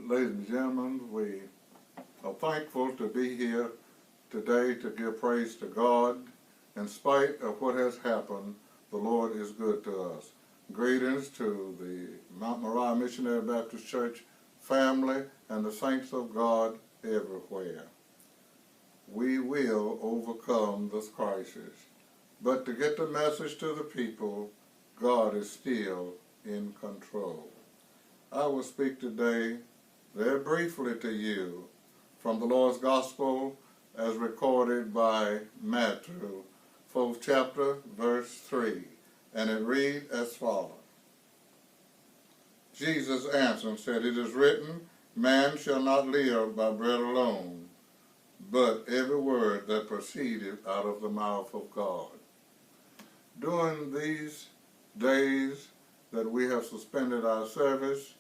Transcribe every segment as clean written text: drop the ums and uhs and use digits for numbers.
Ladies and gentlemen, we are thankful to be here today to give praise to God. In spite of what has happened, the Lord is good to us. Greetings to the Mount Moriah Missionary Baptist Church family and the saints of God everywhere. We will overcome this crisis. But to get the message to the people, God is still in control. I will speak today very briefly to you from the Lord's Gospel as recorded by Matthew, 4th chapter, verse 3, and it reads as follows. Jesus answered and said, "It is written, man shall not live by bread alone, but every word that proceedeth out of the mouth of God." During these days that we have suspended our service,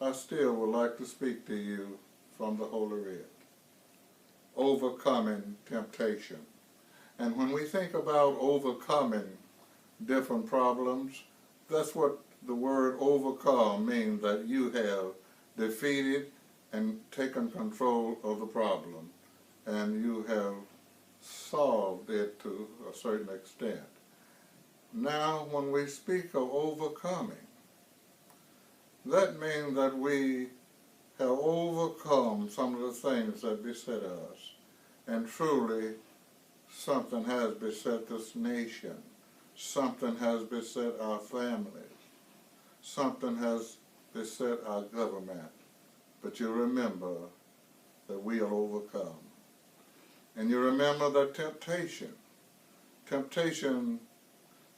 I still would like to speak to you from the Holy Writ. Overcoming temptation. And when we think about overcoming different problems, that's what the word overcome means, that you have defeated and taken control of the problem, and you have solved it to a certain extent. Now, when we speak of overcoming, that means that we have overcome some of the things that beset us, and truly something has beset this nation, something has beset our families, something has beset our government. But you remember that we'll overcome. And you remember that temptation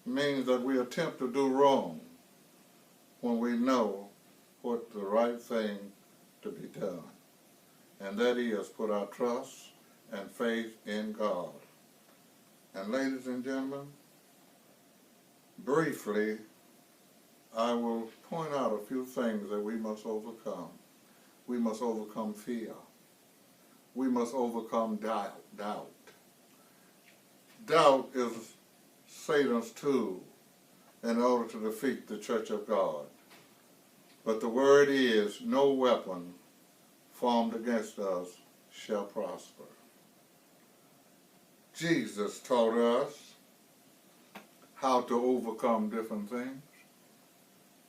means that we attempt to do wrong when we know what the right thing to be done. And that is put our trust and faith in God. And ladies and gentlemen, briefly, I will point out a few things that we must overcome. We must overcome fear. We must overcome doubt. Doubt is Satan's tool in order to defeat the church of God. But the word is, no weapon formed against us shall prosper. Jesus taught us how to overcome different things.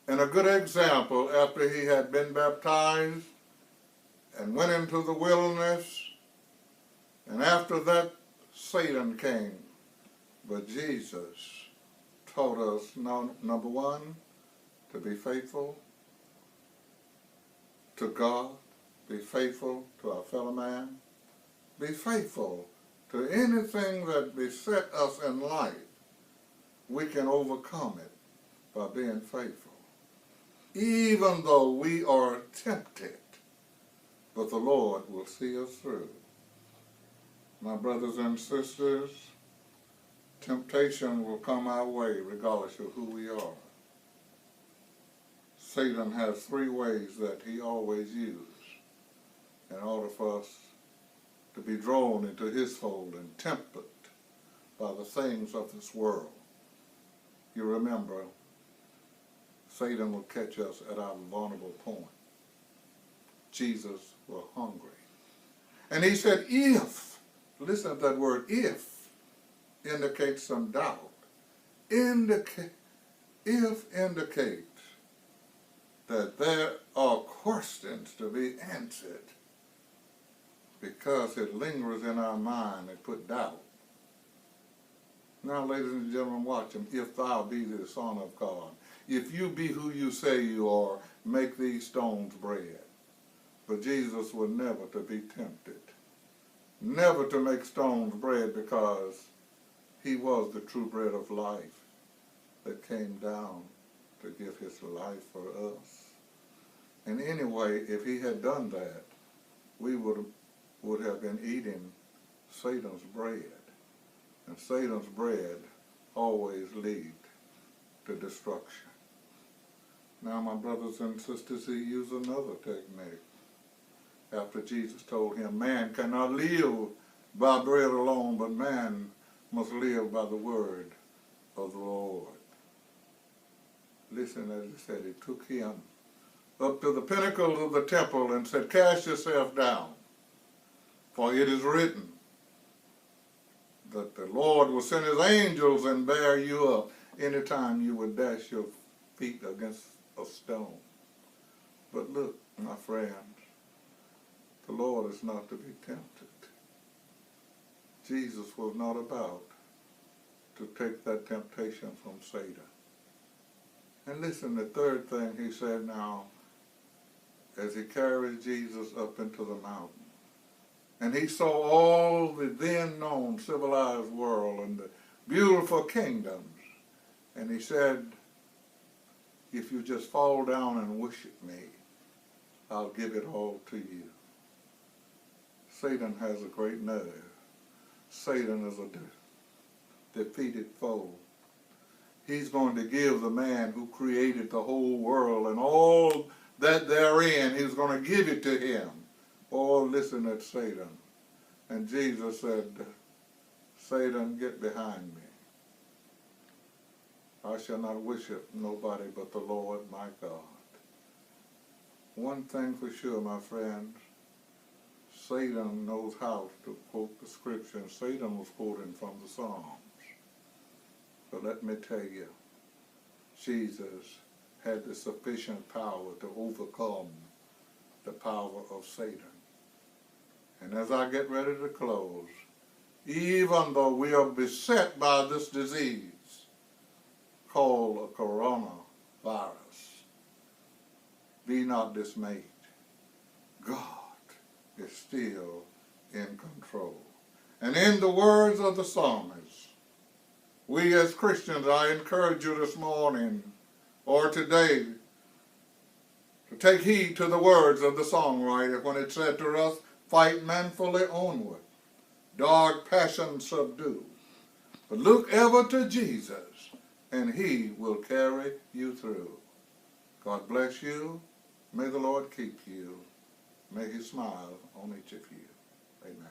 And a good example, after he had been baptized and went into the wilderness, and after that Satan came. But Jesus taught us, number one, to be faithful to God, be faithful to our fellow man, be faithful to anything that beset us in life. We can overcome it by being faithful, even though we are tempted, but the Lord will see us through. My brothers and sisters, temptation will come our way regardless of who we are. Satan has three ways that he always uses in order for us to be drawn into his fold and tempted by the things of this world. You remember, Satan will catch us at our vulnerable point. Jesus was hungry. And he said, if, listen to that word, if, indicates some doubt. If indicates that there are questions to be answered, because it lingers in our mind and put doubt. Now, ladies and gentlemen, watch him. If thou be the Son of God, if you be who you say you are, make these stones bread. But Jesus was never to be tempted, never to make stones bread, because he was the true bread of life that came down to give his life for us. And anyway, if he had done that, we would have been eating Satan's bread. And Satan's bread always leads to destruction. Now, my brothers and sisters, he used another technique. After Jesus told him, man cannot live by bread alone, but man must live by the word of the Lord. Listen, as he said, it took him up to the pinnacle of the temple and said, "Cast yourself down, for it is written that the Lord will send his angels and bear you up anytime you would dash your feet against a stone." But look, my friends, the Lord is not to be tempted. Jesus was not about to take that temptation from Satan. And listen, the third thing he said now, as he carries Jesus up into the mountain, and he saw all the then known civilized world and the beautiful kingdoms, and he said, "If you just fall down and worship me, I'll give it all to you." Satan has a great nerve. Satan is a defeated foe. He's going to give the man who created the whole world and all that therein, he's going to give it to him. Oh, listen at Satan. And Jesus said, "Satan, get behind me. I shall not worship nobody but the Lord my God." One thing for sure, my friends, Satan knows how to quote the scripture, and Satan was quoting from the Psalms. But let me tell you, Jesus had the sufficient power to overcome the power of Satan. And as I get ready to close, even though we are beset by this disease called a coronavirus, be not dismayed. God is still in control. And in the words of the psalmist, we as Christians, I encourage you this morning or today to take heed to the words of the songwriter when it said to us, "Fight manfully onward, dark passions subdue, but look ever to Jesus, and he will carry you through." God bless you. May the Lord keep you. May he smile on each of you. Amen.